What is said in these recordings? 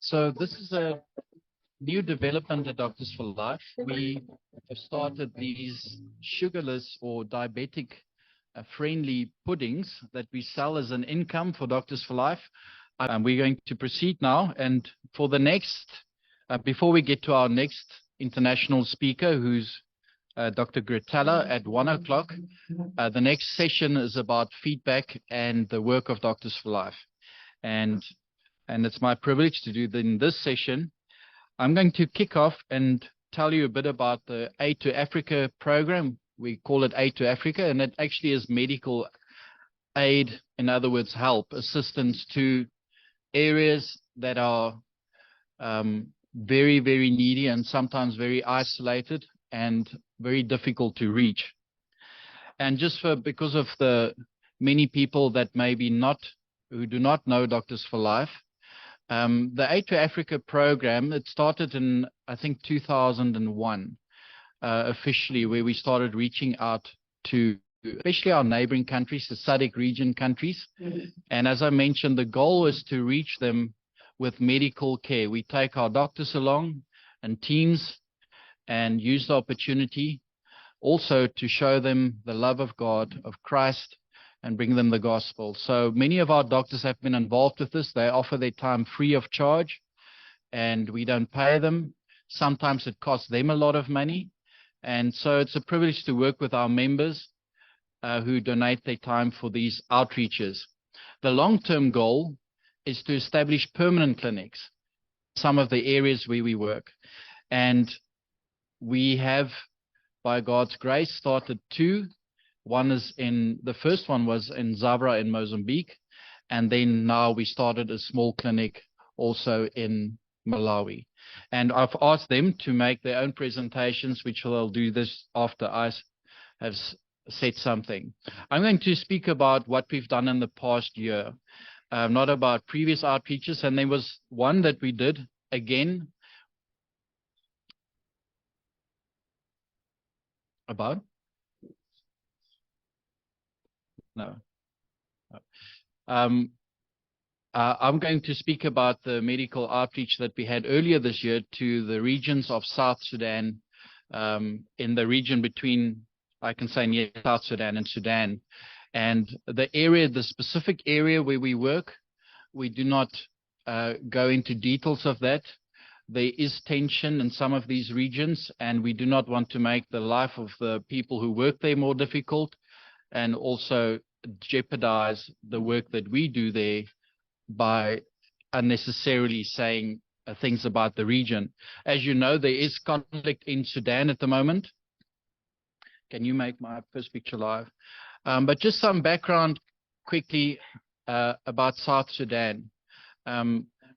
So this is a new development at Doctors for Life. We have started these sugarless or diabetic friendly puddings that we sell as an income for Doctors for Life. And we're going to proceed now. And for the next, before we get to our next international speaker, who's Dr. Gritella at 1 o'clock, the next session is about feedback and the work of Doctors for Life. And it's my privilege to do in this session. I'm going to kick off and tell you a bit about the Aid to Africa program. We call it Aid to Africa, and it actually is medical aid, in other words, help, assistance to areas that are very, very needy and sometimes very isolated and very difficult to reach. And just because of the many people that maybe who do not know Doctors for Life, the Aid to Africa program, it started in, I think, 2001, officially, where we started reaching out to especially our neighboring countries, the SADC region countries. And as I mentioned, the goal is to reach them with medical care. We take our doctors along and teams and use the opportunity also to show them the love of God, of Christ, and bring them the gospel. So many of our doctors have been involved with this. They offer their time free of charge, and we don't pay them. Sometimes it costs them a lot of money. And so it's a privilege to work with our members who donate their time for these outreaches. The long-term goal is to establish permanent clinics, some of the areas where we work. And we have, by God's grace, started 2. The first one was in Zabra in Mozambique, and then now we started a small clinic also in Malawi. And I've asked them to make their own presentations, which they'll do this after I have said something. I'm going to speak about what we've done in the past year, not about previous outreaches. And there was one that we did again about. No. I'm going to speak about the medical outreach that we had earlier this year to the regions of South Sudan, in the region between, I can say, near South Sudan and Sudan. And the specific area where we work, we do not go into details of that. There is tension in some of these regions, and we do not want to make the life of the people who work there more difficult, and also jeopardize the work that we do there by unnecessarily saying things about the region. As you know, there is conflict in Sudan at the moment. Can you make my first picture live? But just some background quickly about South Sudan.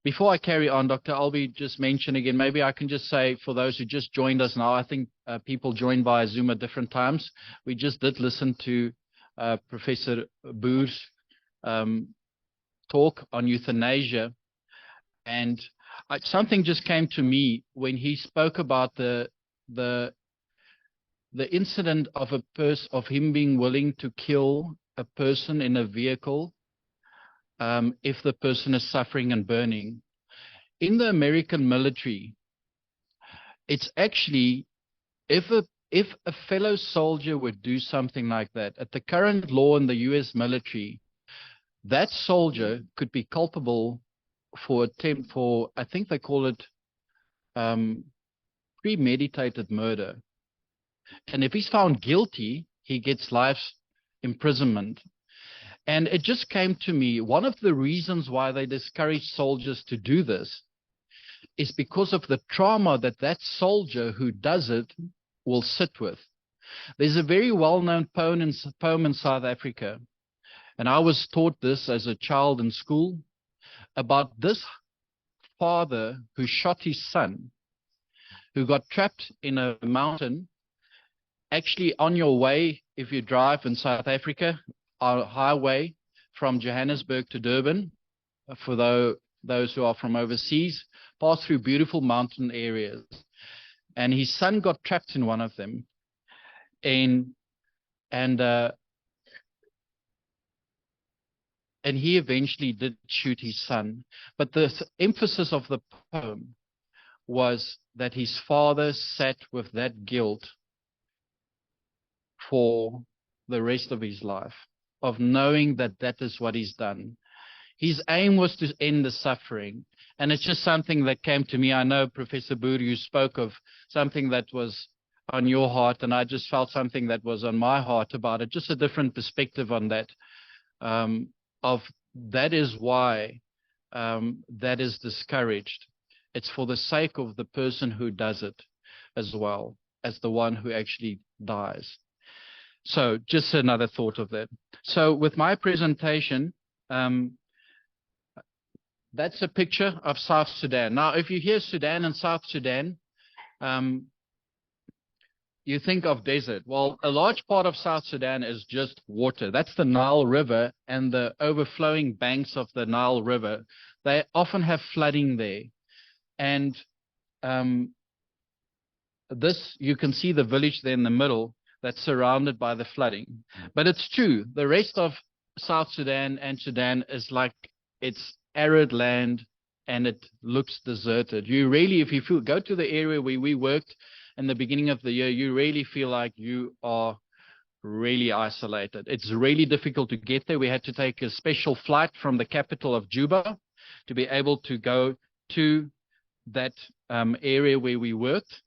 Before I carry on, Dr. Albie just mentioned again, maybe I can just say for those who just joined us now, I think people joined via Zoom at different times. We just did listen to Professor Boer's talk on euthanasia, and something just came to me when he spoke about the incident of him being willing to kill a person in a vehicle if the person is suffering and burning. In the American military, it's actually, if a fellow soldier would do something like that, at the current law in the US military, that soldier could be culpable for I think they call it premeditated murder. And if he's found guilty, he gets life's imprisonment. And it just came to me, one of the reasons why they discourage soldiers to do this is because of the trauma that soldier who does it will sit with. There's a very well-known poem in South Africa, and I was taught this as a child in school, about this father who shot his son, who got trapped in a mountain. Actually, on your way, if you drive in South Africa, our highway from Johannesburg to Durban, for those who are from overseas, pass through beautiful mountain areas. And his son got trapped in one of them. And he eventually did shoot his son. But the emphasis of the poem was that his father sat with that guilt for the rest of his life, of knowing that that is what he's done. His aim was to end the suffering. And it's just something that came to me. I know, Professor Boer, you spoke of something that was on your heart, and I just felt something that was on my heart about it, just a different perspective on that. That is why that is discouraged. It's for the sake of the person who does it as well as the one who actually dies. So just another thought of that. So with my presentation, that's a picture of South Sudan. Now, if you hear Sudan and South Sudan, you think of desert. Well, a large part of South Sudan is just water. That's the Nile River and the overflowing banks of the Nile River. They often have flooding there. And this, you can see the village there in the middle that's surrounded by the flooding. But it's true, the rest of South Sudan and Sudan is like it's arid land and it looks deserted. You really, if you go to the area where we worked in the beginning of the year, you really feel like you are really isolated. It's really difficult to get there. We had to take a special flight from the capital of Juba to be able to go to that area where we worked.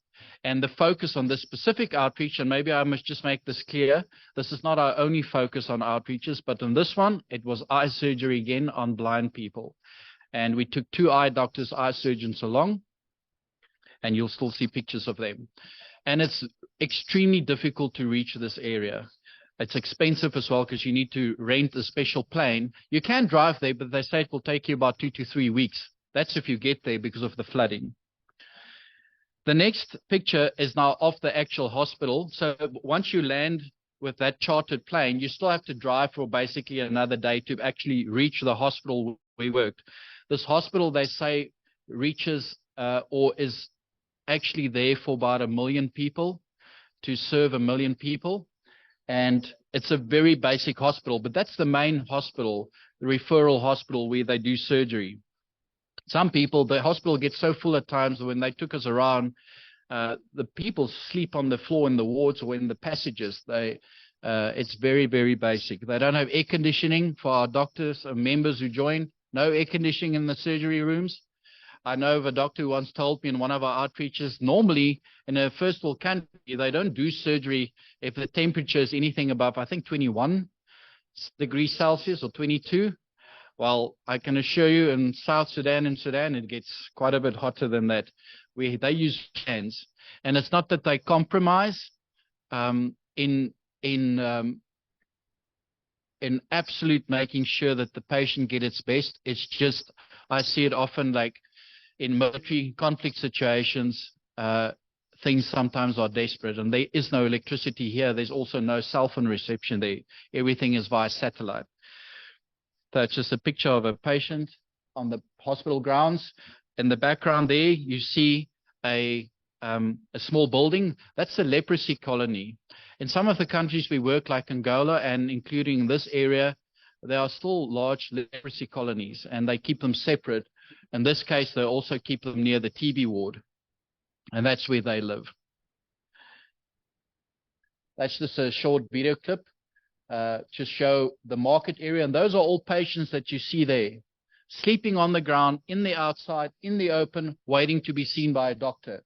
And the focus on this specific outreach, and maybe I must just make this clear, this is not our only focus on outreaches, but in this one, it was eye surgery again on blind people. And we took 2 eye doctors, eye surgeons along, and you'll still see pictures of them. And it's extremely difficult to reach this area. It's expensive as well because you need to rent a special plane. You can drive there, but they say it will take you about 2 to 3 weeks. That's if you get there because of the flooding. The next picture is now of the actual hospital. So once you land with that chartered plane, you still have to drive for basically another day to actually reach the hospital we worked. This hospital, they say, reaches or is actually there for about 1 million people, to serve 1 million people. And it's a very basic hospital, but that's the main hospital, the referral hospital where they do surgery. Some people, the hospital gets so full at times when they took us around, the people sleep on the floor in the wards or in the passages. It's very, very basic. They don't have air conditioning for our doctors and members who join. No air conditioning in the surgery rooms. I know of a doctor who once told me in one of our outreaches, normally in a first world country, they don't do surgery if the temperature is anything above, I think, 21 degrees Celsius or 22. Well, I can assure you in South Sudan and Sudan, it gets quite a bit hotter than that. They use fans. And it's not that they compromise in absolute making sure that the patient gets its best. It's just, I see it often like in military conflict situations, things sometimes are desperate, and there is no electricity here. There's also no cell phone reception there. Everything is via satellite. So it's just a picture of a patient on the hospital grounds. In the background there, you see a small building. That's a leprosy colony. In some of the countries we work, like Angola and including this area, there are still large leprosy colonies, and they keep them separate. In this case, they also keep them near the TB ward, and that's where they live. That's just a short video clip to show the market area. And those are all patients that you see there, sleeping on the ground, in the outside, in the open, waiting to be seen by a doctor.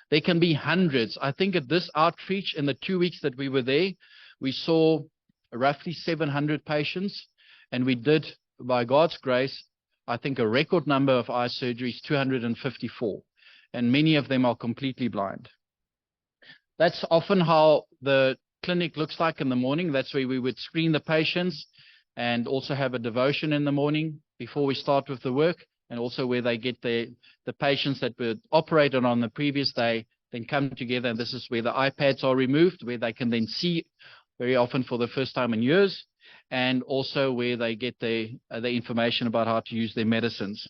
There can be hundreds. I think at this outreach, in the 2 weeks that we were there, we saw roughly 700 patients. And we did, by God's grace, I think a record number of eye surgeries, 254. And many of them are completely blind. That's often how the clinic looks like in the morning. That's where we would screen the patients and also have a devotion in the morning before we start with the work, and also where they get the patients that were operated on the previous day, then come together, and this is where the iPads are removed, where they can then see very often for the first time in years, and also where they get the information about how to use their medicines.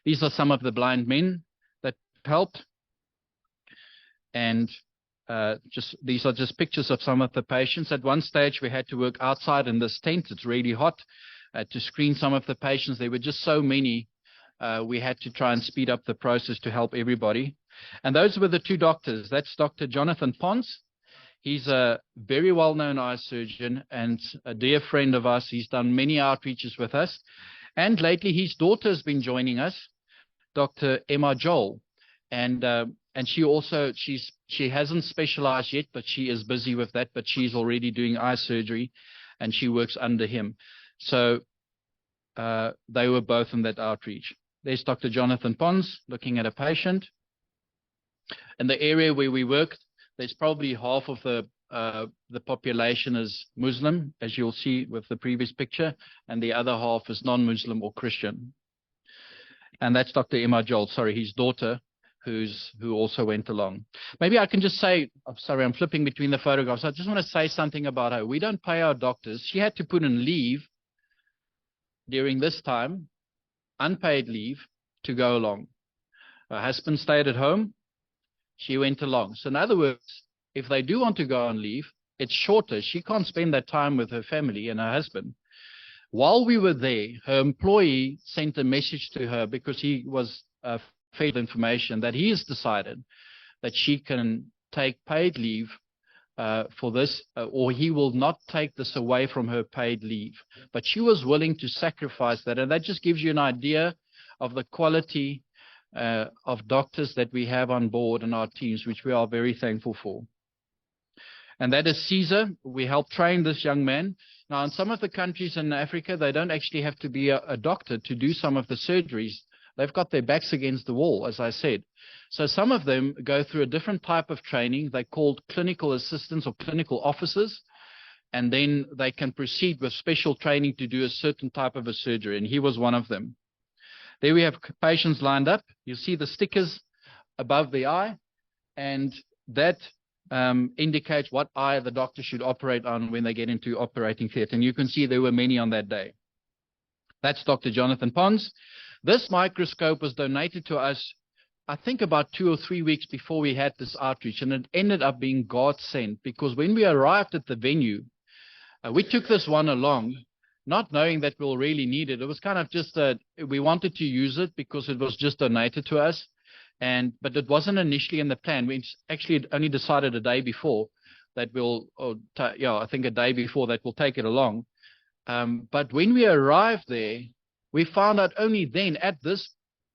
These are some of the blind men that helped, and these are just pictures of some of the patients. At one stage, we had to work outside in this tent. It's really hot to screen some of the patients. There were just so many. We had to try and speed up the process to help everybody. And those were the two doctors. That's Dr. Jonathan Pons. He's a very well-known eye surgeon and a dear friend of us. He's done many outreaches with us. And lately, his daughter has been joining us, Dr. Emma Joel. And she hasn't specialized yet, but she is busy with that. But she's already doing eye surgery, and she works under him. So they were both in that outreach. There's Dr. Jonathan Pons looking at a patient. In the area where we worked, there's probably half of the population is Muslim, as you'll see with the previous picture, and the other half is non-Muslim or Christian. And that's Dr. Emma Joel, sorry, his daughter, who also went along. Maybe I can just say, I'm sorry, I'm flipping between the photographs. I just want to say something about her. We don't pay our doctors. She had to put in leave during this time, unpaid leave, to go along. Her husband stayed at home. She went along. So in other words, if they do want to go on leave, it's shorter. She can't spend that time with her family and her husband. While we were there, her employee sent a message to her because he was fed information that he has decided that she can take paid leave for this, or he will not take this away from her paid leave. But she was willing to sacrifice that. And that just gives you an idea of the quality of doctors that we have on board in our teams, which we are very thankful for. And that is Caesar. We helped train this young man. Now, in some of the countries in Africa, they don't actually have to be a doctor to do some of the surgeries. They've got their backs against the wall, as I said. So some of them go through a different type of training. They're called clinical assistants or clinical officers. And then they can proceed with special training to do a certain type of a surgery. And he was one of them. There we have patients lined up. You see the stickers above the eye. And that indicates what eye the doctor should operate on when they get into operating theater. And you can see there were many on that day. That's Dr. Jonathan Pons. This microscope was donated to us, I think about 2 or 3 weeks before we had this outreach, and it ended up being God sent, because when we arrived at the venue, we took this one along, not knowing that we'll really need it. It was kind of just that we wanted to use it because it was just donated to us. But it wasn't initially in the plan. We actually only decided a day before that I think a day before that we'll take it along. But when we arrived there, we found out only then at this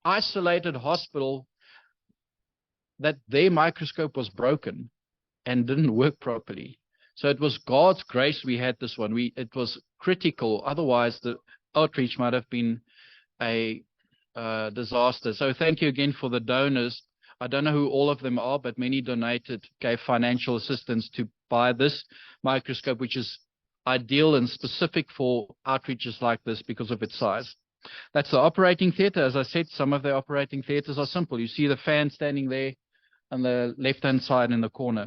isolated hospital that their microscope was broken and didn't work properly. So it was God's grace we had this one. It was critical. Otherwise, the outreach might have been a disaster. So thank you again for the donors. I don't know who all of them are, but many donated, gave financial assistance to buy this microscope, which is ideal and specific for outreaches like this because of its size. That's the operating theater. As I said, some of the operating theaters are simple. You see the fan standing there on the left-hand side in the corner.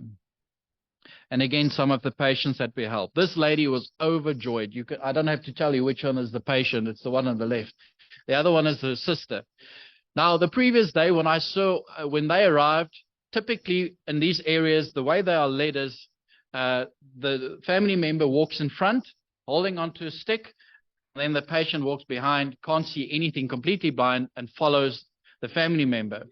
And again, some of the patients that we helped. This lady was overjoyed. I don't have to tell you which one is the patient. It's the one on the left. The other one is her sister. Now, the previous day when when they arrived, typically in these areas, the way they are led is the family member walks in front, holding onto a stick. Then the patient walks behind, can't see anything, completely blind, and follows the family member.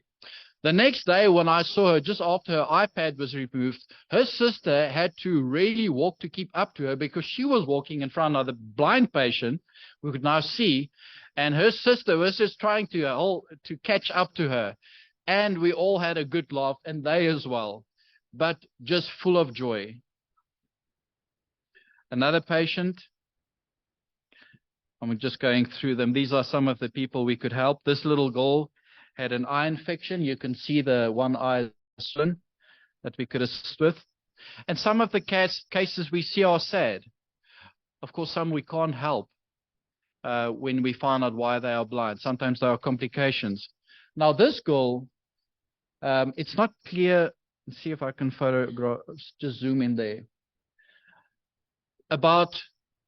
The next day when I saw her, just after her iPad was removed, her sister had to really walk to keep up to her because she was walking in front of the blind patient who could now see. And her sister was just trying to catch up to her. And we all had a good laugh, and they as well, but just full of joy. Another patient. I'm just going through them. These are some of the people we could help. This little girl had an eye infection. You can see the one eye swollen. that we could assist with. And some of the cases we see are sad. Of course, some we can't help when we find out why they are blind. Sometimes there are complications. Now, this girl, it's not clear. Let's see if I can photograph, just zoom in there. About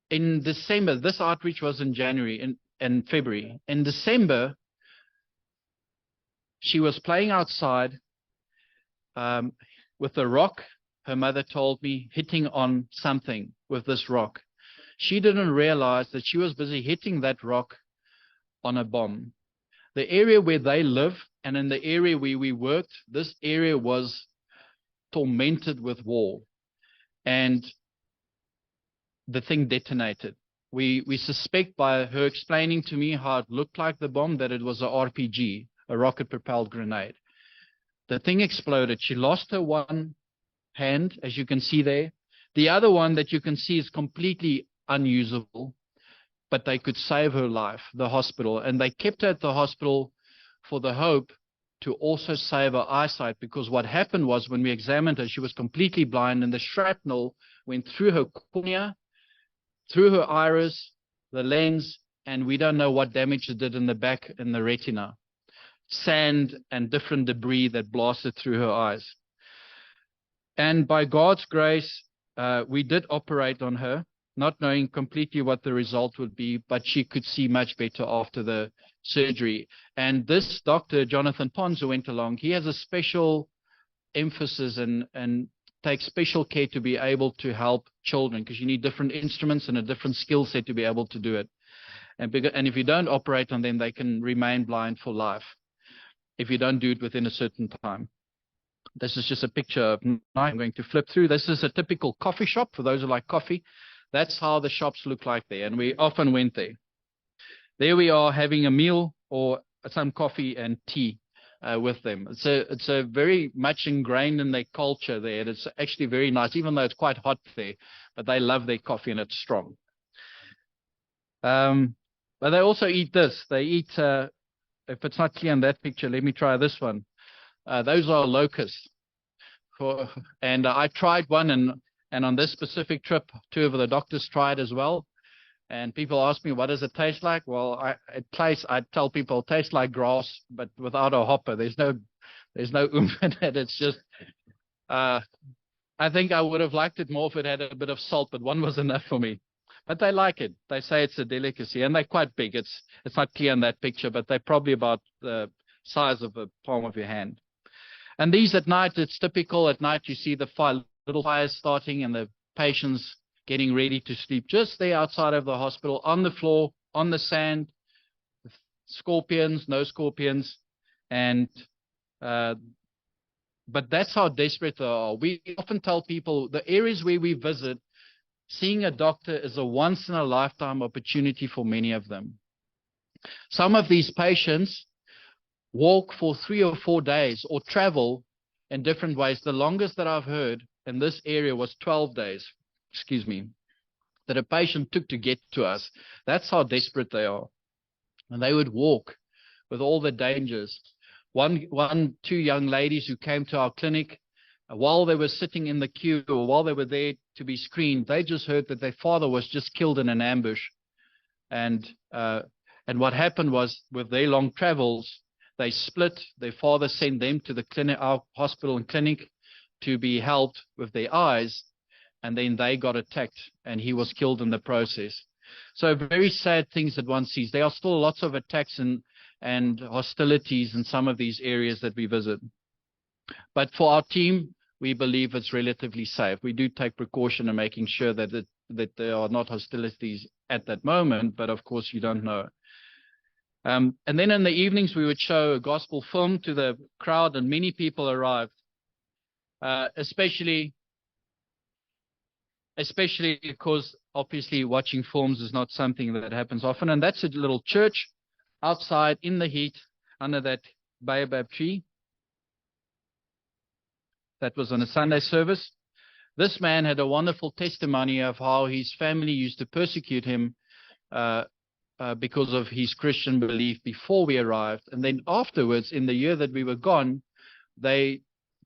in December, this outreach was in January and February. In December, she was playing outside with a rock. Her mother told me, hitting on something with this rock. She didn't realize that she was busy hitting that rock on a bomb. The area where they live and in the area where we worked, this area was tormented with war. And the thing detonated. We suspect by her explaining to me how it looked like the bomb that it was a RPG, a rocket-propelled grenade. The thing exploded. She lost her one hand, as you can see there. The other one that you can see is completely unusable, but they could save her life, the hospital. And they kept her at the hospital for the hope to also save her eyesight, because what happened was when we examined her, she was completely blind, and the shrapnel went through her cornea, through her iris, the lens, and we don't know what damage it did in the back in the retina. Sand and different debris that blasted through her eyes. And by God's grace, we did operate on her, not knowing completely what the result would be, but she could see much better after the surgery. And this doctor, Jonathan Pons, who went along, he has a special emphasis and takes special care to be able to help children, because you need different instruments and a different skill set to be able to do it. And if you don't operate on them, they can remain blind for life if you don't do it within a certain time. This is just a picture of, I'm going to flip through. This is a typical coffee shop for those who like coffee. That's how the shops look like there, and we often went there. There we are having a meal or some coffee and tea with them. It's a very much ingrained in their culture there. It's actually very nice, even though it's quite hot there, but they love their coffee and it's strong. But they also eat this. They eat, if it's not clear in that picture, let me try this one. Those are locusts. And I tried one, and on this specific trip, two of the doctors tried as well. And people ask me, what does it taste like? Well, I tell people it tastes like grass, but without a hopper. There's no oomph in it. It's just, I think I would have liked it more if it had a bit of salt, but one was enough for me. But they like it. They say it's a delicacy, and they're quite big. It's not clear in that picture, but they're probably about the size of the palm of your hand. And these at night, it's typical. At night, you see the little fires starting and the patients getting ready to sleep just there outside of the hospital, on the floor, on the sand, scorpions, no scorpions. And but that's how desperate they are. We often tell people the areas where we visit, seeing a doctor is a once-in-a-lifetime opportunity for many of them. Some of these patients walk for 3 or 4 days or travel in different ways. The longest that I've heard in this area was 12 days, that a patient took to get to us. That's how desperate they are. And they would walk with all the dangers. Two young ladies who came to our clinic, while they were sitting in the queue or while they were there to be screened, they just heard that their father was just killed in an ambush. And what happened was, with their long travels, they split. Their father sent them to the clinic, our hospital and clinic, to be helped with their eyes, and then they got attacked, and he was killed in the process. So very sad things that one sees. There are still lots of attacks and hostilities in some of these areas that we visit. But for our team, we believe it's relatively safe. We do take precaution in making sure that there are not hostilities at that moment, but of course you don't know. And then in the evenings, we would show a gospel film to the crowd, and many people arrived, especially because obviously watching films is not something that happens often. And that's a little church outside in the heat under that baobab tree. That was on a Sunday service. This man had a wonderful testimony of how his family used to persecute him because of his Christian belief before we arrived. And then afterwards, in the year that we were gone, they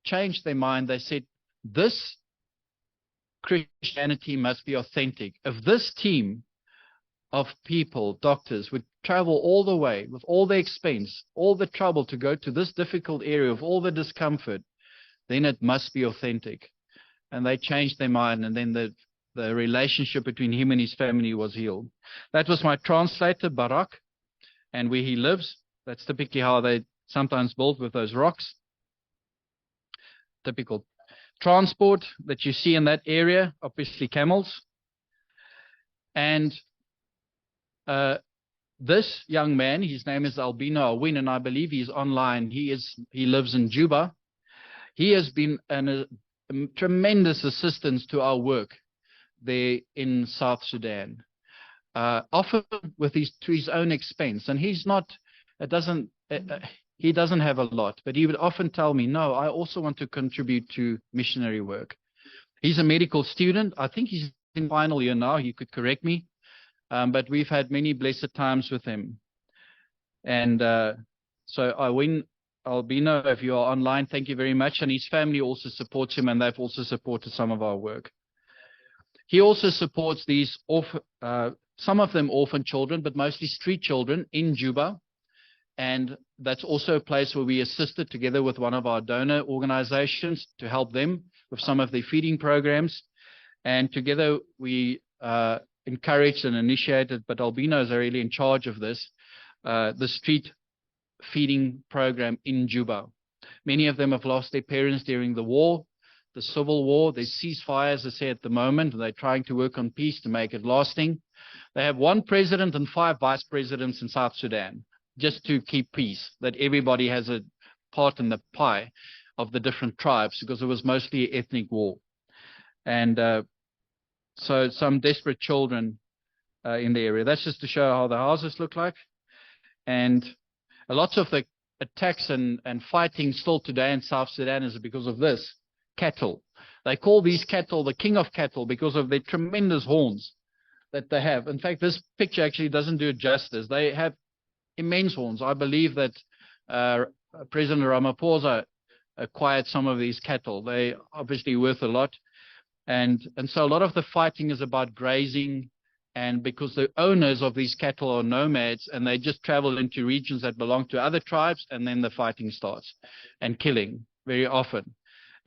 changed their mind. They said, this Christianity must be authentic. If this team of people, doctors, would travel all the way with all the expense, all the trouble to go to this difficult area of all the discomfort, then it must be authentic. And they changed their mind, and then the relationship between him and his family was healed. That was my translator, Barak, and where he lives. That's typically how they sometimes build, with those rocks. Typical transport that you see in that area, obviously camels. And this young man, his name is Albino Awin, and I believe he's online. He lives in Juba. He has been a tremendous assistance to our work there in South Sudan, often to his own expense. And he doesn't have a lot, but he would often tell me, no, I also want to contribute to missionary work. He's a medical student. I think he's in final year now. He could correct me. But we've had many blessed times with him. And so Albino, if you are online, thank you very much. And his family also supports him, and they've also supported some of our work. He also supports these, some of them orphan children, but mostly street children in Juba. And that's also a place where we assisted together with one of our donor organizations to help them with some of their feeding programs. And together we encouraged and initiated, but Albino is really in charge of this, the street feeding program in Juba. Many of them have lost their parents during the war, the civil war. There's ceasefire, as I say, at the moment, and they're trying to work on peace to make it lasting. They have 1 president and 5 vice presidents in South Sudan, just to keep peace, that everybody has a part in the pie of the different tribes, because it was mostly an ethnic war. And so some desperate children in the area. That's just to show how the houses look like. And a lot of the attacks and fighting still today in South Sudan is because of this, cattle. They call these cattle the king of cattle because of their tremendous horns that they have. In fact, this picture actually doesn't do it justice. They have immense horns. I believe that President Ramaphosa acquired some of these cattle. They obviously worth a lot. And so a lot of the fighting is about grazing, and because the owners of these cattle are nomads, and they just travel into regions that belong to other tribes, and then the fighting starts and killing very often.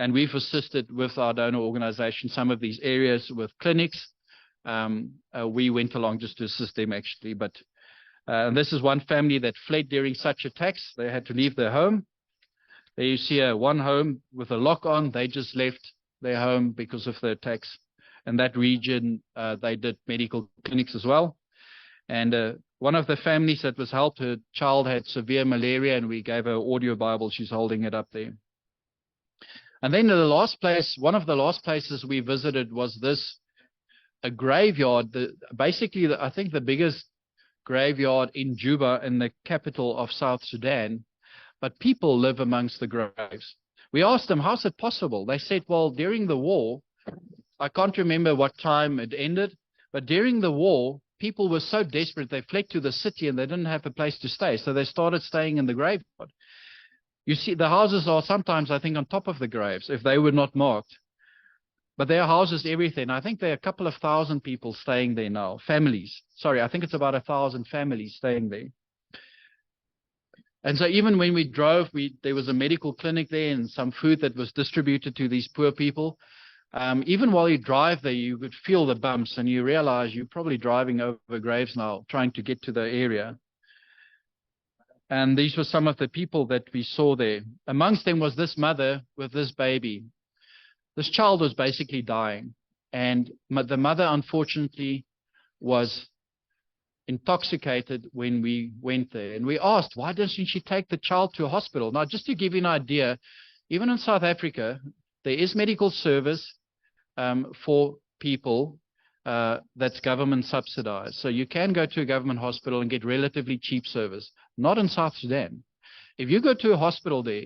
And we've assisted with our donor organization some of these areas with clinics. We went along just to assist them actually, but this is one family that fled during such attacks. They had to leave their home. There you see one home with a lock on. They just left their home because of the attacks. In that region, they did medical clinics as well. And one of the families that was helped, her child had severe malaria, and we gave her an audio Bible. She's holding it up there. And then the last place, one of the last places we visited was a graveyard. Basically, I think the biggest graveyard in Juba, in the capital of South Sudan, but people live amongst the graves. We asked them, how's it possible? They said, well, during the war, I can't remember what time it ended, but during the war, people were so desperate, they fled to the city and they didn't have a place to stay. So they started staying in the graveyard. You see, the houses are sometimes, I think, on top of the graves, if they were not marked. But there are houses, everything. I think there are a couple of thousand people staying there now, families. Sorry, I think it's about 1,000 families staying there. And so even when we drove, there was a medical clinic there and some food that was distributed to these poor people. Even while you drive there, you could feel the bumps and you realize you're probably driving over graves now, trying to get to the area. And these were some of the people that we saw there. Amongst them was this mother with this baby. This child was basically dying. And the mother, unfortunately, was intoxicated when we went there. And we asked, why doesn't she take the child to a hospital? Now, just to give you an idea, even in South Africa, there is medical service for people that's government subsidized. So you can go to a government hospital and get relatively cheap service. Not in South Sudan. If you go to a hospital there,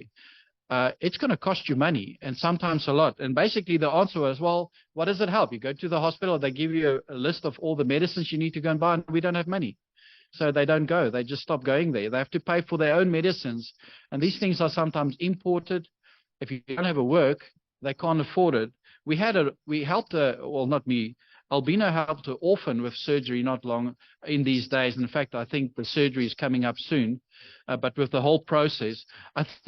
it's going to cost you money, and sometimes a lot. And basically the answer was, well, what does it help? You go to the hospital, they give you a list of all the medicines you need to go and buy, and we don't have money. So they don't go. They just stop going there. They have to pay for their own medicines. And these things are sometimes imported. if you don't have a work, they can't afford it. We helped well, not me, Albino helped an orphan with surgery not long in these days. In fact, I think the surgery is coming up soon. But with the whole process,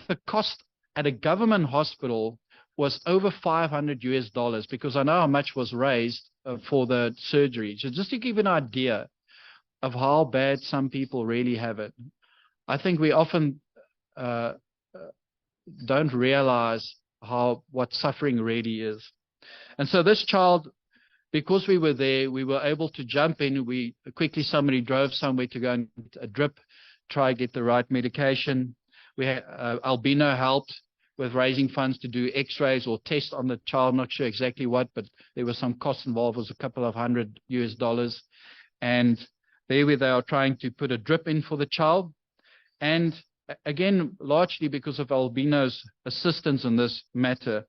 the cost at a government hospital was over $500 because I know how much was raised for the surgery. So just to give an idea of how bad some people really have it, I think we often don't realize what suffering really is. And so this child, because we were there, we were able to jump in. Somebody drove somewhere to go and a drip, try to get the right medication. We had Albino helped with raising funds to do x-rays or tests on the child, not sure exactly what, but there was some costs involved. It was a couple of $100. And there they are trying to put a drip in for the child. And again, largely because of Albino's assistance in this matter,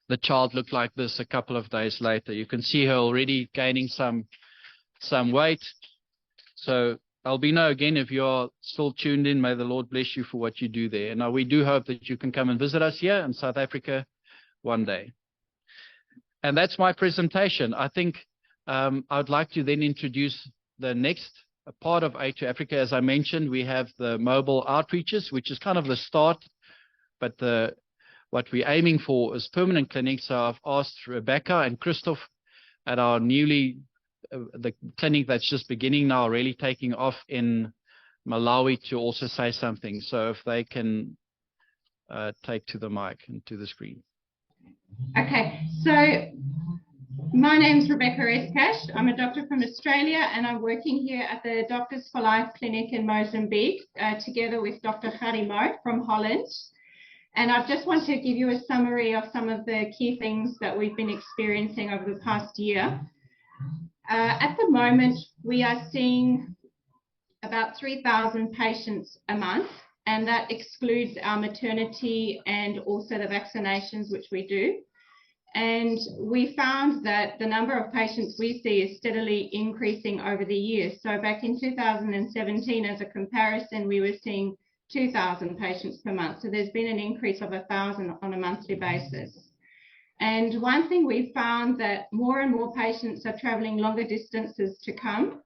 the child looked like this a couple of days later. You can see her already gaining some weight. So Albino, again, if you're still tuned in, may the Lord bless you for what you do there. Now, we do hope that you can come and visit us here in South Africa one day. And that's my presentation. I think I'd like to then introduce the next part of A2 Africa. As I mentioned, we have the mobile outreaches, which is kind of the start, but what we're aiming for is permanent clinics. So I've asked Rebecca and Christoph at our the clinic that's just beginning now, really taking off in Malawi, to also say something. So if they can take to the mic and to the screen. Okay, so my name's Rebecca Eskash. I'm a doctor from Australia, and I'm working here at the Doctors for Life clinic in Mozambique, together with Dr. Harimo from Holland. And I just want to give you a summary of some of the key things that we've been experiencing over the past year. At the moment, we are seeing about 3,000 patients a month, and that excludes our maternity and also the vaccinations, which we do. And we found that the number of patients we see is steadily increasing over the years. So back in 2017, as a comparison, we were seeing 2,000 patients per month. So there's been an increase of 1,000 on a monthly basis. And one thing we found that more and more patients are traveling longer distances to come.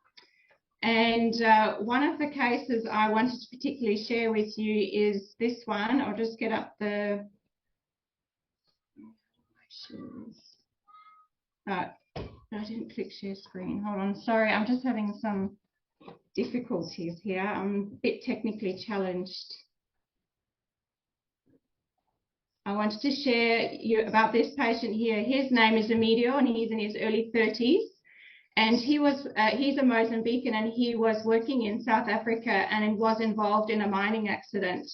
And one of the cases I wanted to particularly share with you is this one. I'll just get up I didn't click share screen. Hold on, sorry, I'm just having some difficulties here. I'm a bit technically challenged. I wanted to share you about this patient here. His name is Emilio, and he's in his early 30s. And he's a Mozambican, and he was working in South Africa and was involved in a mining accident.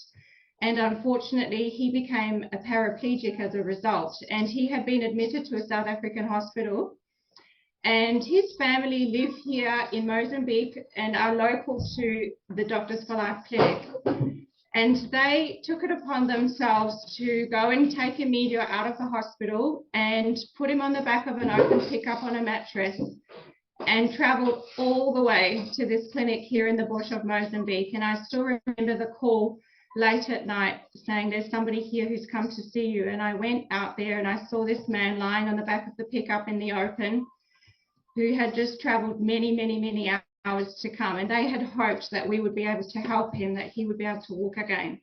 And unfortunately, he became a paraplegic as a result. And he had been admitted to a South African hospital. And his family live here in Mozambique and are local to the Doctors for Life clinic. And they took it upon themselves to go and take Emilio out of the hospital and put him on the back of an open pickup on a mattress and traveled all the way to this clinic here in the bush of Mozambique. And I still remember the call late at night saying, there's somebody here who's come to see you. And I went out there and I saw this man lying on the back of the pickup in the open, who had just traveled many, many, many hours to come. And they had hoped that we would be able to help him, that he would be able to walk again.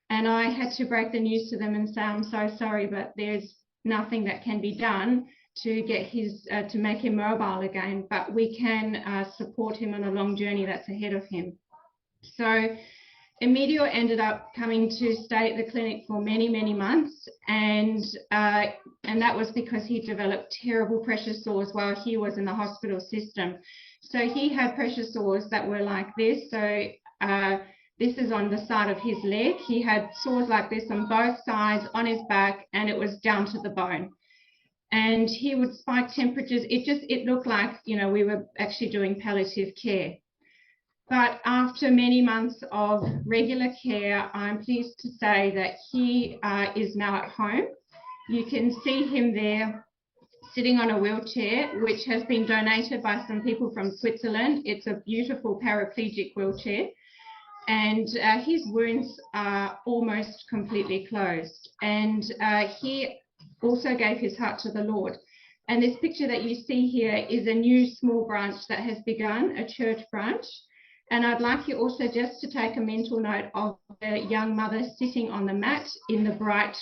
And I had to break the news to them and say, I'm so sorry, but there's nothing that can be done to get to make him mobile again, but we can support him on a long journey that's ahead of him. So Emilio ended up coming to stay at the clinic for many, many months, and that was because he developed terrible pressure sores while he was in the hospital system. So he had pressure sores that were like this. So this is on the side of his leg. He had sores like this on both sides, on his back, and it was down to the bone. And he would spike temperatures. It looked like, you know, we were actually doing palliative care. But after many months of regular care, I'm pleased to say that he is now at home. You can see him there sitting on a wheelchair, which has been donated by some people from Switzerland. It's a beautiful paraplegic wheelchair. and his wounds are almost completely closed. And he also gave his heart to the Lord. And this picture that you see here is a new small branch that has begun, a church branch. And I'd like you also just to take a mental note of the young mother sitting on the mat in the bright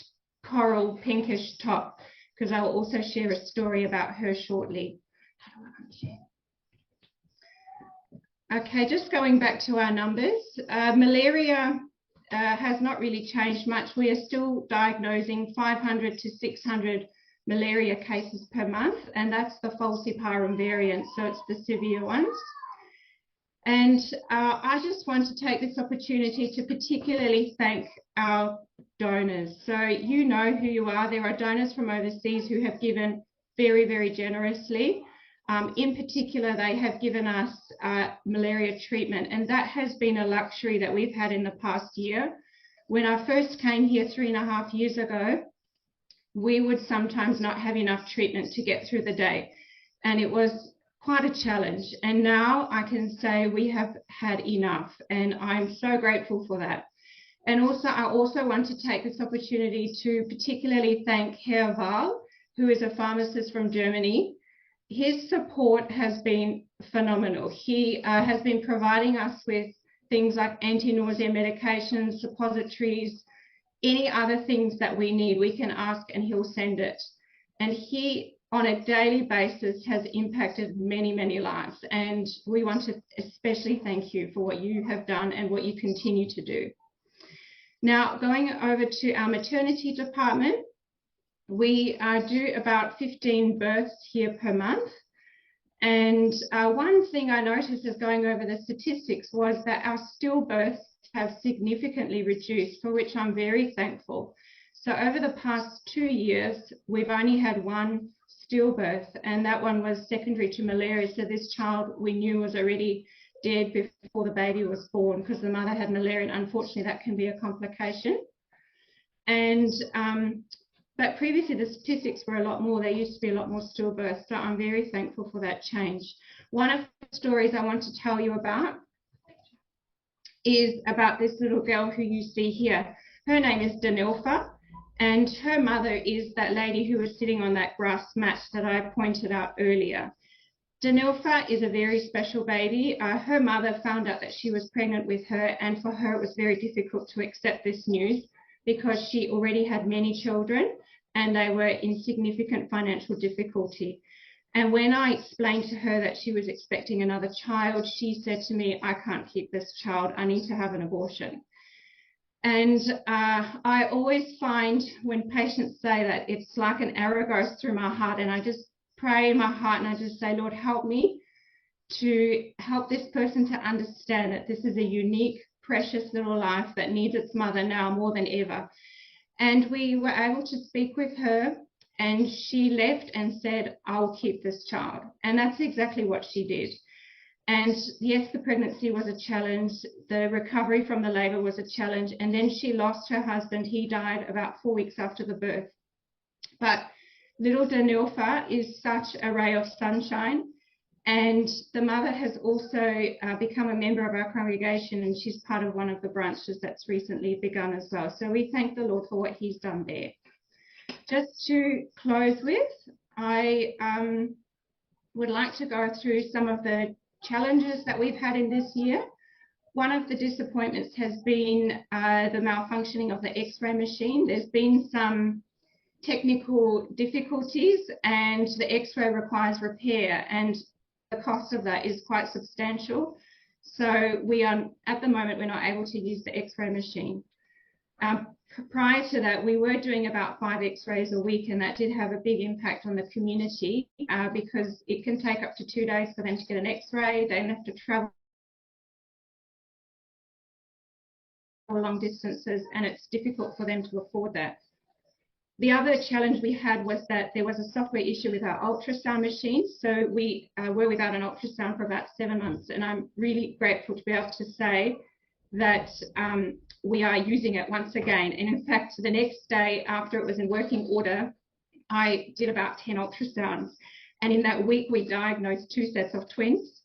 coral pinkish top, because I'll also share a story about her shortly. Okay, just going back to our numbers, malaria has not really changed much. We are still diagnosing 500 to 600 malaria cases per month, and that's the falciparum variant, so it's the severe ones. And I just want to take this opportunity to particularly thank our donors. So you know who you are. There are donors from overseas who have given very, very generously. In particular, they have given us malaria treatment, and that has been a luxury that we've had in the past year. When I first came here 3.5 years ago, we would sometimes not have enough treatment to get through the day, and it was quite a challenge. And now I can say we have had enough, and I'm so grateful for that. And also, I also want to take this opportunity to particularly thank Herr Wahl, who is a pharmacist from Germany. His support has been phenomenal. He has been providing us with things like anti-nausea medications, suppositories, any other things that we need, we can ask and he'll send it. And he, on a daily basis, has impacted many, many lives. And we want to especially thank you for what you have done and what you continue to do. Now, going over to our maternity department, we do about 15 births here per month. And one thing I noticed as going over the statistics was that our stillbirths have significantly reduced, for which I'm very thankful. So over the past 2 years, we've only had one stillbirth, and that one was secondary to malaria. So this child we knew was already dead before the baby was born because the mother had malaria, and unfortunately that can be a complication. And but previously the statistics were a lot more. There used to be a lot more stillbirths, so I'm very thankful for that change. One of the stories I want to tell you about is about this little girl who you see here. Her name is Danilfa, and her mother is that lady who was sitting on that grass mat that I pointed out earlier. Danilfa is a very special baby. Her mother found out that she was pregnant with her, and for her it was very difficult to accept this news because she already had many children and they were in significant financial difficulty. And when I explained to her that she was expecting another child, she said to me, I can't keep this child, I need to have an abortion. And I always find when patients say that, it's like an arrow goes through my heart, and I just pray in my heart and I just say, Lord, help me to help this person to understand that this is a unique, precious little life that needs its mother now more than ever. And we were able to speak with her, and she left and said, I'll keep this child. And that's exactly what she did. And yes, the pregnancy was a challenge. The recovery from the labor was a challenge. And then she lost her husband. He died about 4 weeks after the birth. But little Danilfa is such a ray of sunshine. And the mother has also become a member of our congregation, and she's part of one of the branches that's recently begun as well. So we thank the Lord for what he's done there. Just to close with, I would like to go through some of the challenges that we've had in this year. One of the disappointments has been the malfunctioning of the X-ray machine. There's been some technical difficulties, and the X-ray requires repair, and the cost of that is quite substantial. So we are, at the moment, we're not able to use the X-ray machine. Prior to that, we were doing about 5 X-rays a week, and that did have a big impact on the community because it can take up to 2 days for them to get an X-ray. They have to travel long distances, and it's difficult for them to afford that. The other challenge we had was that there was a software issue with our ultrasound machine. So we were without an ultrasound for about 7 months. And I'm really grateful to be able to say that we are using it once again. And in fact, the next day after it was in working order, I did about 10 ultrasounds. And in that week, we diagnosed 2 sets of twins.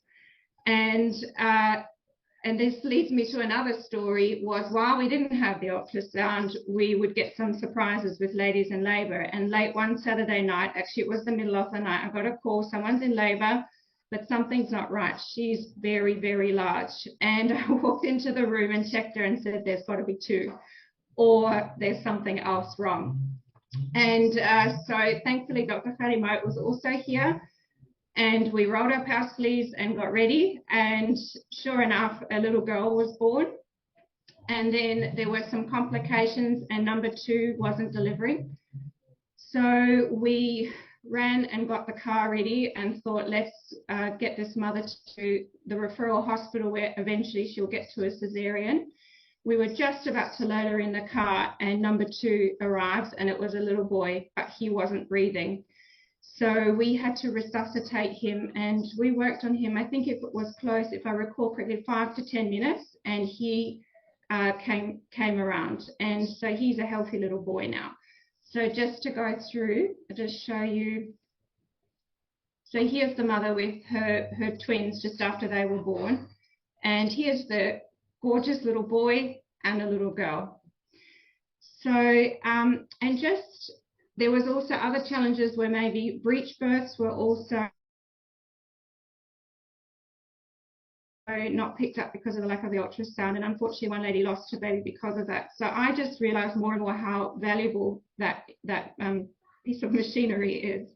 And And this leads me to another story, was while we didn't have the ultrasound, we would get some surprises with ladies in labour. And late one Saturday night, actually it was the middle of the night, I got a call, someone's in labour, but something's not right. She's very, very large. And I walked into the room and checked her and said, there's got to be two, or there's something else wrong. And so thankfully Dr. Farimote was also here. And we rolled up our sleeves and got ready, and sure enough, a little girl was born. And then there were some complications, and number two wasn't delivering. So we ran and got the car ready and thought, let's get this mother to the referral hospital where eventually she'll get to a cesarean. We were just about to load her in the car, and number two arrives, and it was a little boy, but he wasn't breathing. So we had to resuscitate him, and we worked on him. I think it was close, if I recall correctly, 5 to 10 minutes, and he came around. And so he's a healthy little boy now. So just to go through, I'll just show you. So here's the mother with her twins just after they were born. And here's the gorgeous little boy and a little girl. So, and just, there was also other challenges where maybe breech births were also not picked up because of the lack of the ultrasound, and unfortunately one lady lost her baby because of that. So I just realized more and more how valuable that piece of machinery is.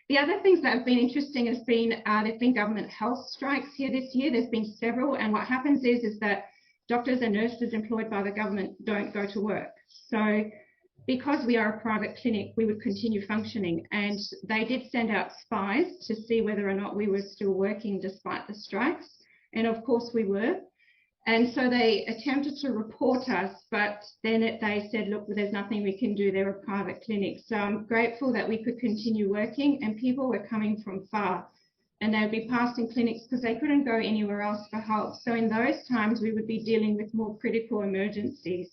The other things that have been interesting has been there've been government health strikes here this year. There's been several, and what happens is that doctors and nurses employed by the government don't go to work. So because we are a private clinic, we would continue functioning, and they did send out spies to see whether or not we were still working despite the strikes, and of course we were. And so they attempted to report us, but then they said, look, there's nothing we can do, they're a private clinic. So I'm grateful that we could continue working, and people were coming from far, and they would be passing clinics because they couldn't go anywhere else for help. So in those times we would be dealing with more critical emergencies.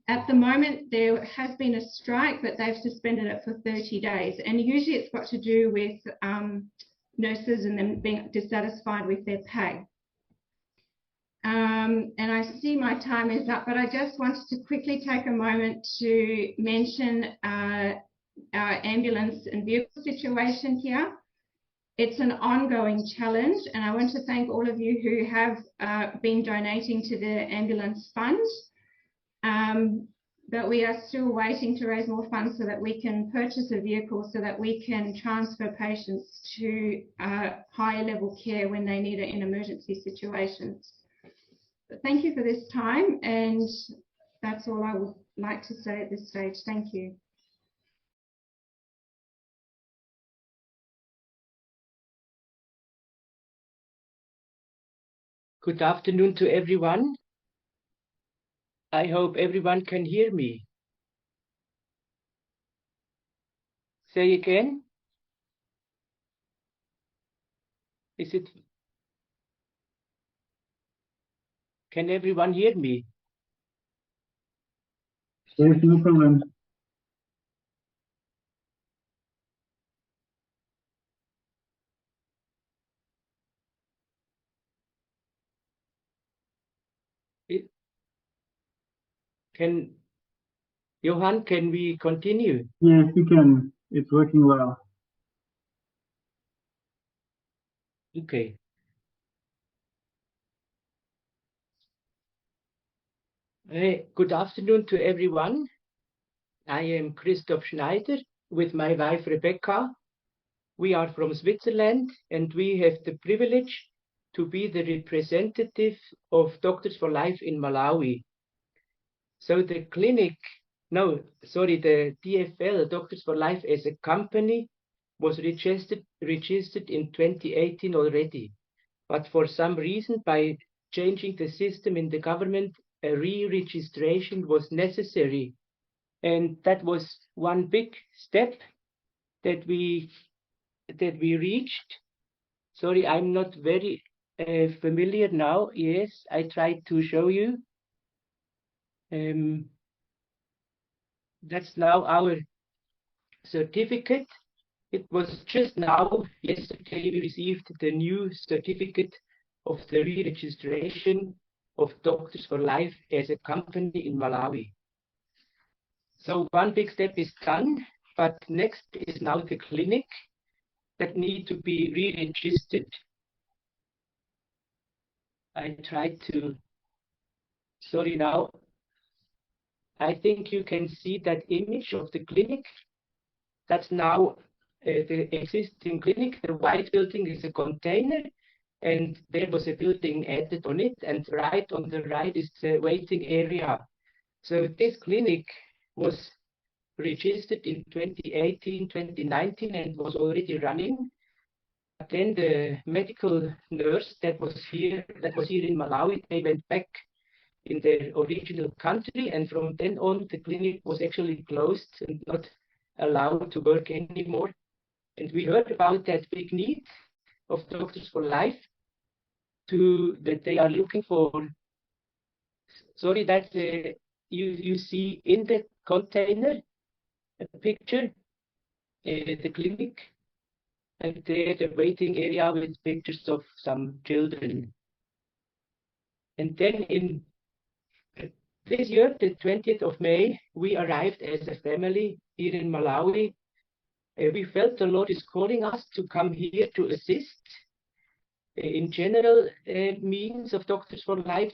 At the moment, there has been a strike, but they've suspended it for 30 days. And usually it's got to do with nurses and them being dissatisfied with their pay. And I see my time is up, but I just wanted to quickly take a moment to mention our ambulance and vehicle situation here. It's an ongoing challenge, and I want to thank all of you who have been donating to the ambulance fund. But we are still waiting to raise more funds so that we can purchase a vehicle so that we can transfer patients to higher level care when they need it in emergency situations. But thank you for this time, and that's all I would like to say at this stage. Thank you. Good afternoon to everyone. I hope everyone can hear me. Say again. Is it? Can everyone hear me? Yes, no problem. Johan, can we continue? Yes, you can. It's working well. Okay. Good afternoon to everyone. I am Christoph Schneider with my wife Rebecca. We are from Switzerland, and we have the privilege to be the representative of Doctors for Life in Malawi. So the DFL, Doctors for Life as a company, was registered in 2018 already. But for some reason, by changing the system in the government, a re-registration was necessary. And that was one big step that we reached. Sorry, I'm not very familiar now. Yes, I tried to show you. That's now our certificate. It was just now, yesterday, we received the new certificate of the re-registration of Doctors for Life as a company in Malawi. So one big step is done, but next is now the clinic that need to be re-registered. I tried to, sorry now, I think you can see that image of the clinic. That's now the existing clinic. The white building is a container, and there was a building added on it, and right on the right is the waiting area. So this clinic was registered in 2018, 2019, and was already running. But then the medical nurse that was here in Malawi, they went back in their original country, and from then on the clinic was actually closed and not allowed to work anymore. And we heard about that big need of Doctors for Life that they are looking for. Sorry, that you see in the container a picture, the clinic, and there the waiting area with pictures of some children. And then in this year, the 20th of May, we arrived as a family here in Malawi. We felt the Lord is calling us to come here to assist in general means of Doctors for Life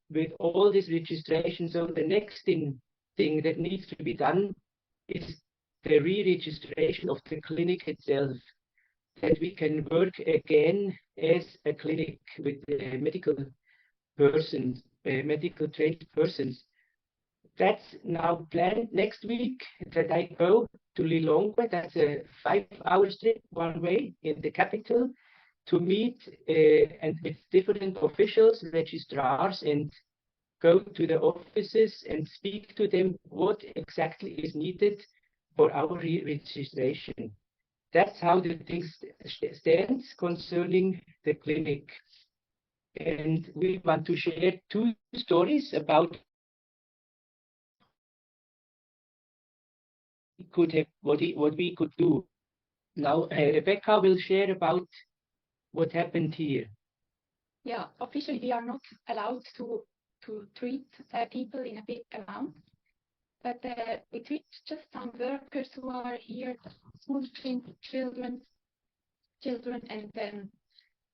with all this registration. So the next thing that needs to be done is the re-registration of the clinic itself, that we can work again as a clinic with medical persons, medical trained persons. That's now planned next week that I go to Lilongwe. That's a 5-hour trip one way in the capital to meet and with different officials, registrars, and go to the offices and speak to them what exactly is needed for our re-registration. That's how the things stands concerning the clinic. And we want to share 2 stories about what we could do. Now, Rebecca will share about what happened here. Yeah, officially we are not allowed to treat people in a big amount, but we treat just some workers who are here, school children, and then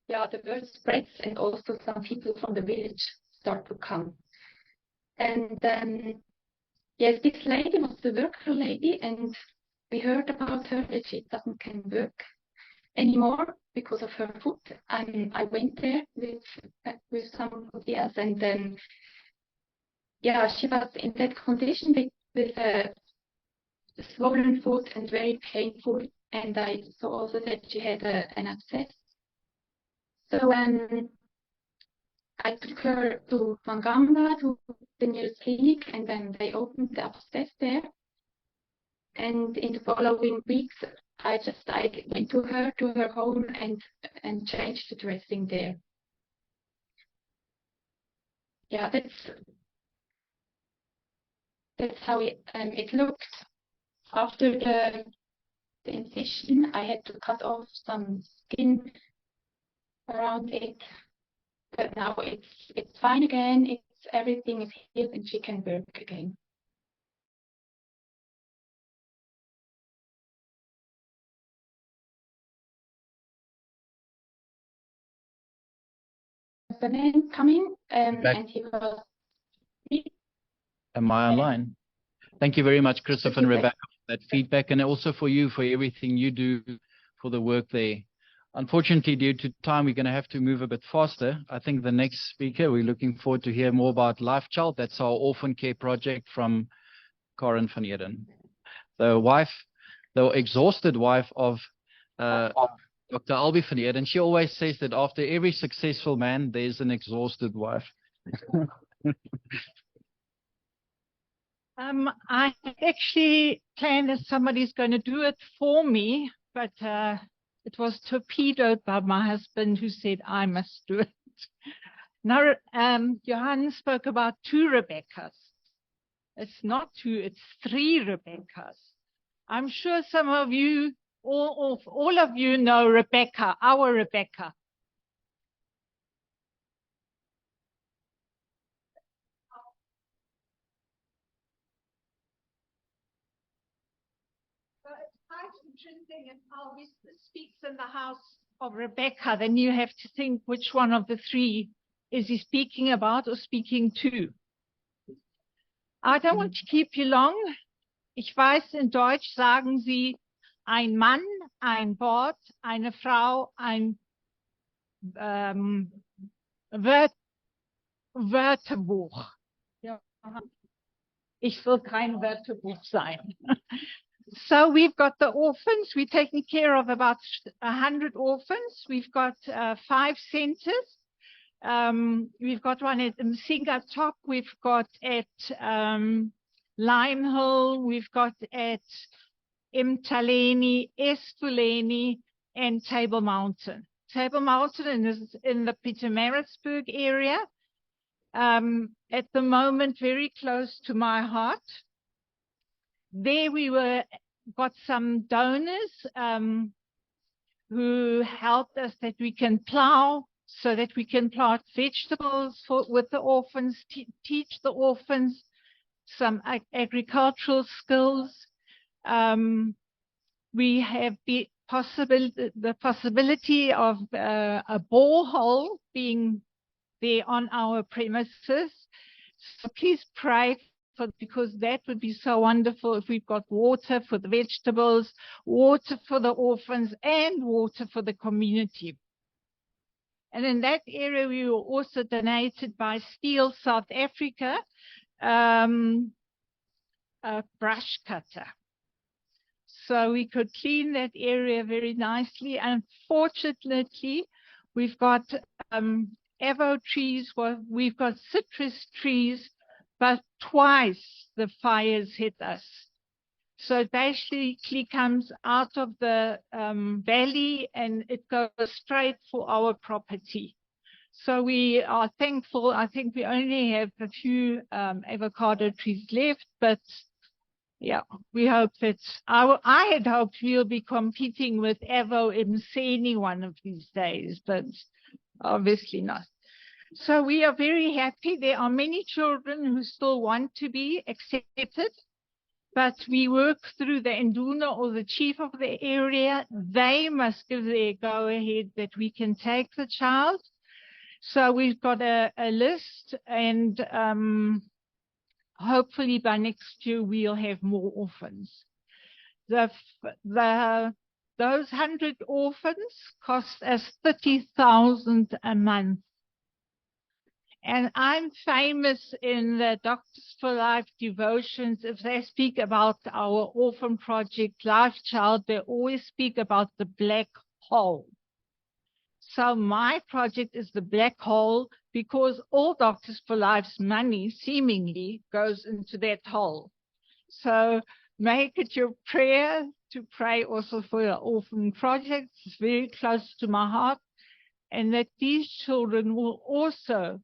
the word spreads, and also some people from the village start to come. And yes, this lady was the worker lady, and we heard about her that she can work anymore because of her foot. I went there with somebody else, and then she was in that condition with a swollen foot and very painful, and I saw also that she had an abscess. So I took her to Mangamba, to the nearest clinic, and then they opened the abscess there. And in the following weeks, I went to her home and changed the dressing there. Yeah, that's how it looked. After the incision, I had to cut off some skin around it, but now it's fine again. Everything is healed, and she can work again. The man coming, and he was. Am I online? Thank you very much, Christopher and Rebecca, for that feedback, and also for you for everything you do for the work there. Unfortunately, due to time, we're going to have to move a bit faster. I think the next speaker, we're looking forward to hear more about Life Child. That's our orphan care project from Karen van Eden, the exhausted wife of Dr. Albie van Eden. She always says that after every successful man, there's an exhausted wife. I actually planned that somebody's going to do it for me, but it was torpedoed by my husband, who said I must do it. Now, Johan spoke about 2 Rebeccas. It's not 2, it's 3 Rebeccas. I'm sure some of you, all of you know Rebecca, our Rebecca. interesting if Elvis speaks in the house of Rebecca, then you have to think which one of the three is he speaking about or speaking to. I don't want to keep you long. Ich weiß, in Deutsch sagen sie ein Mann, ein Wort, eine Frau, ein Wörterbuch. Ja. Ich will kein Wörterbuch sein. So we've got the orphans. We're taking care of about 100 orphans. We've got 5 centers. We've got one at Msinga Top. We've got at Lime Hill. We've got at Mtaleni, Esfuleni, and Table Mountain. Table Mountain is in the Pietermaritzburg area. At the moment, very close to my heart. There we got some donors who helped us that we can plow, so that we can plant vegetables with the orphans, teach the orphans some agricultural skills. We have the possibility of a borehole being there on our premises. So please pray because that would be so wonderful if we've got water for the vegetables, water for the orphans, and water for the community. And in that area, we were also donated by Steel South Africa, a brush cutter. So we could clean that area very nicely. Unfortunately, we've got avo trees, we've got citrus trees, but twice the fires hit us. So it basically comes out of the valley and it goes straight for our property. So we are thankful. I think we only have a few avocado trees left, but yeah, we hope that I had hoped we'll be competing with Avo Mseni one of these days, but obviously not. So we are very happy. There are many children who still want to be accepted, but we work through the Induna or the chief of the area. They must give their go-ahead that we can take the child. So we've got a list, and hopefully by next year we'll have more orphans. Those 100 orphans cost us 30,000 a month. And I'm famous in the Doctors for Life devotions. If they speak about our orphan project, Life Child, they always speak about the black hole. So my project is the black hole because all Doctors for Life's money seemingly goes into that hole. So make it your prayer to pray also for the orphan project. It's very close to my heart. And that these children will also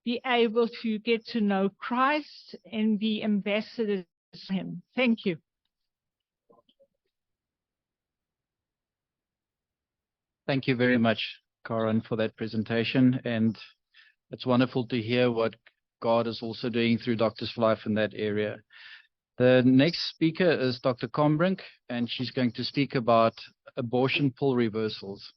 be able to get to know Christ and be ambassadors for him. Thank you. Thank you very much, Karen, for that presentation. And it's wonderful to hear what God is also doing through Doctors for Life in that area. The next speaker is Dr. Combrink, and she's going to speak about abortion pill reversals.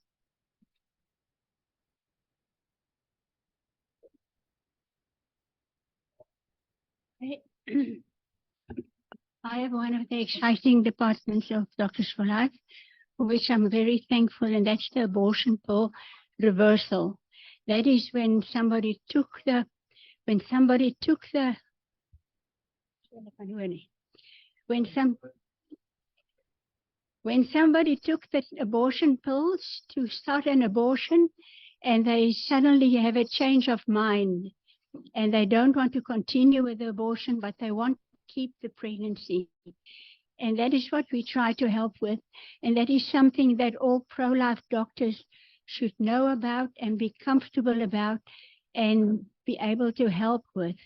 I am one of the exciting departments of Doctors for Life, for which I'm very thankful, and that's the abortion pill reversal. That is when somebody took the abortion pills to start an abortion, and they suddenly have a change of mind, and they don't want to continue with the abortion, but they want to keep the pregnancy. And that is what we try to help with. And that is something that all pro-life doctors should know about and be comfortable about and be able to help with,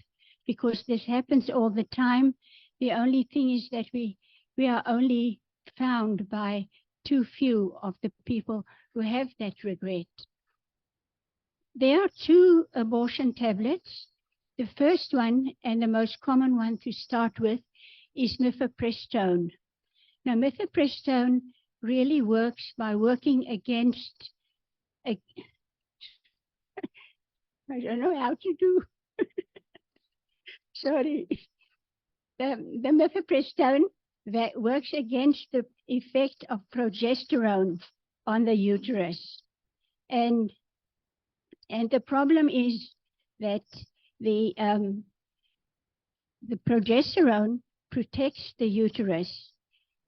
because this happens all the time. The only thing is that we are only found by too few of the people who have that regret. There are 2 abortion tablets. The first one, and the most common one to start with, is mifepristone. Now, mifepristone really works by working against, I don't know how to do, sorry. The mifepristone that works against the effect of progesterone on the uterus. And the problem is that the progesterone protects the uterus,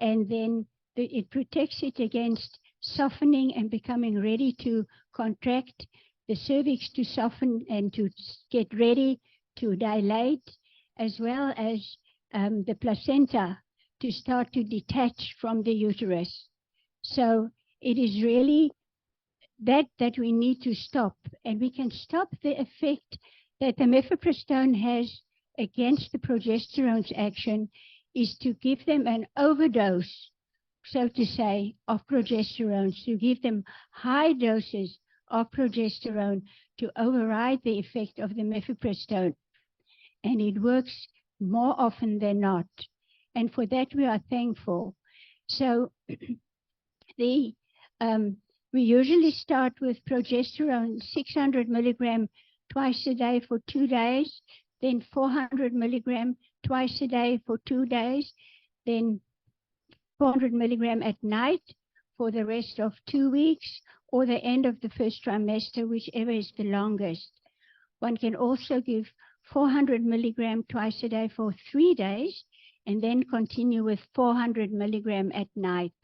and then it protects it against softening and becoming ready to contract, the cervix to soften and to get ready to dilate, as well as the placenta to start to detach from the uterus. So it is really that we need to stop, and we can stop the effect that the mifepristone has against the progesterone's action is to give them an overdose, so to say, of progesterone, to give them high doses of progesterone to override the effect of the mifepristone. And it works more often than not. And for that we are thankful. So we usually start with progesterone 600 milligram twice a day for 2 days, then 400 milligram twice a day for 2 days, then 400 milligram at night for the rest of 2 weeks, or the end of the first trimester, whichever is the longest. One can also give 400 milligram twice a day for 3 days, and then continue with 400 milligram at night.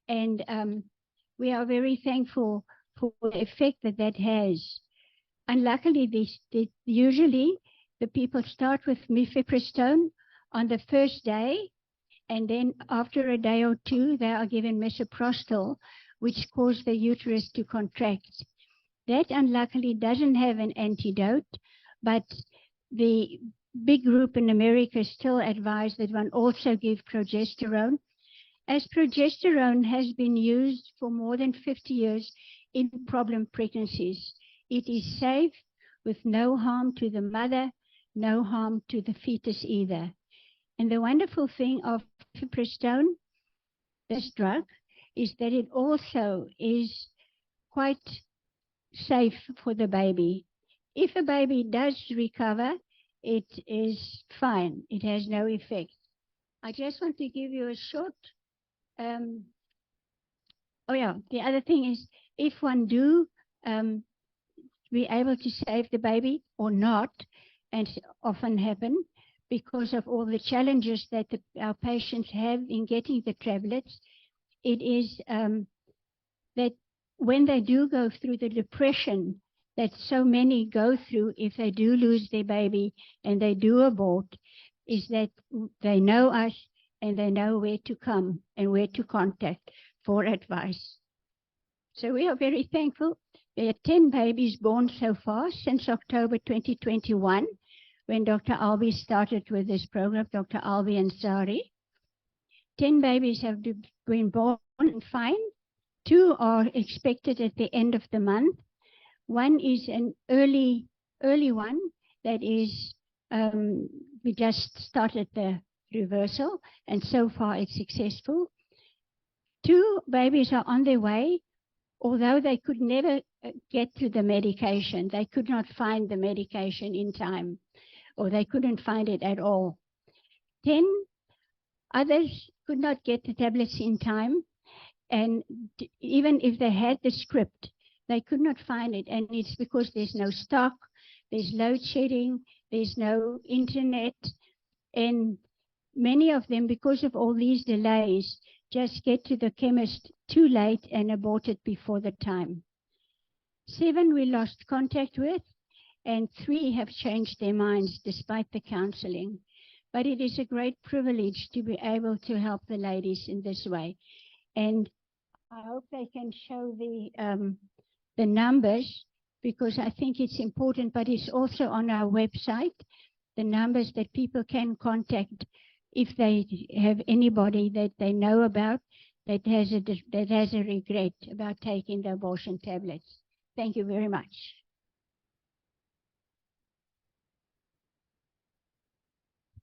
And we are very thankful for the effect that that has. Unluckily, usually the people start with mifepristone on the first day, and then after a day or two, they are given misoprostol, which causes the uterus to contract. That unluckily doesn't have an antidote, but the big group in America still advise that one also give progesterone, as progesterone has been used for more than 50 years in problem pregnancies. It is safe with no harm to the mother, no harm to the fetus either. And the wonderful thing of mifepristone, this drug, is that it also is quite safe for the baby. If a baby does recover, it is fine. It has no effect. I just want to give you a short, the other thing is, if one do be able to save the baby or not, and often happen because of all the challenges that our patients have in getting the tablets, it is that when they do go through the depression that so many go through if they do lose their baby and they do abort, is that they know us and they know where to come and where to contact for advice. So we are very thankful. There are 10 babies born so far since October 2021, when Dr. Albie started with this program, Dr. Albie and Sari. 10 babies have been born fine. 2 are expected at the end of the month. 1 is an early one that is, we just started the reversal, and so far it's successful. 2 babies are on their way, although they could never get to the medication. They could not find the medication in time, or they couldn't find it at all. 10 others could not get the tablets in time, and even if they had the script, they could not find it, and it's because there's no stock, there's load shedding, there's no internet, and many of them, because of all these delays, just get to the chemist too late and abort it before the time. 7 we lost contact with, and 3 have changed their minds despite the counseling. But it is a great privilege to be able to help the ladies in this way. And I hope they can show the numbers, because I think it's important, but it's also on our website, the numbers that people can contact if they have anybody that they know about that has a regret about taking the abortion tablets. Thank you very much.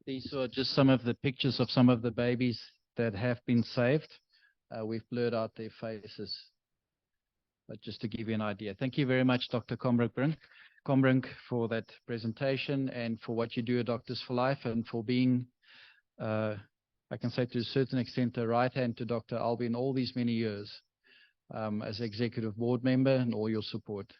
These are just some of the pictures of some of the babies that have been saved. We've blurred out their faces, but just to give you an idea. Thank you very much, Dr. Combrink, for that presentation and for what you do at Doctors for Life, and for being, I can say to a certain extent, a right hand to Dr. Albie in all these many years as executive board member, and all your support.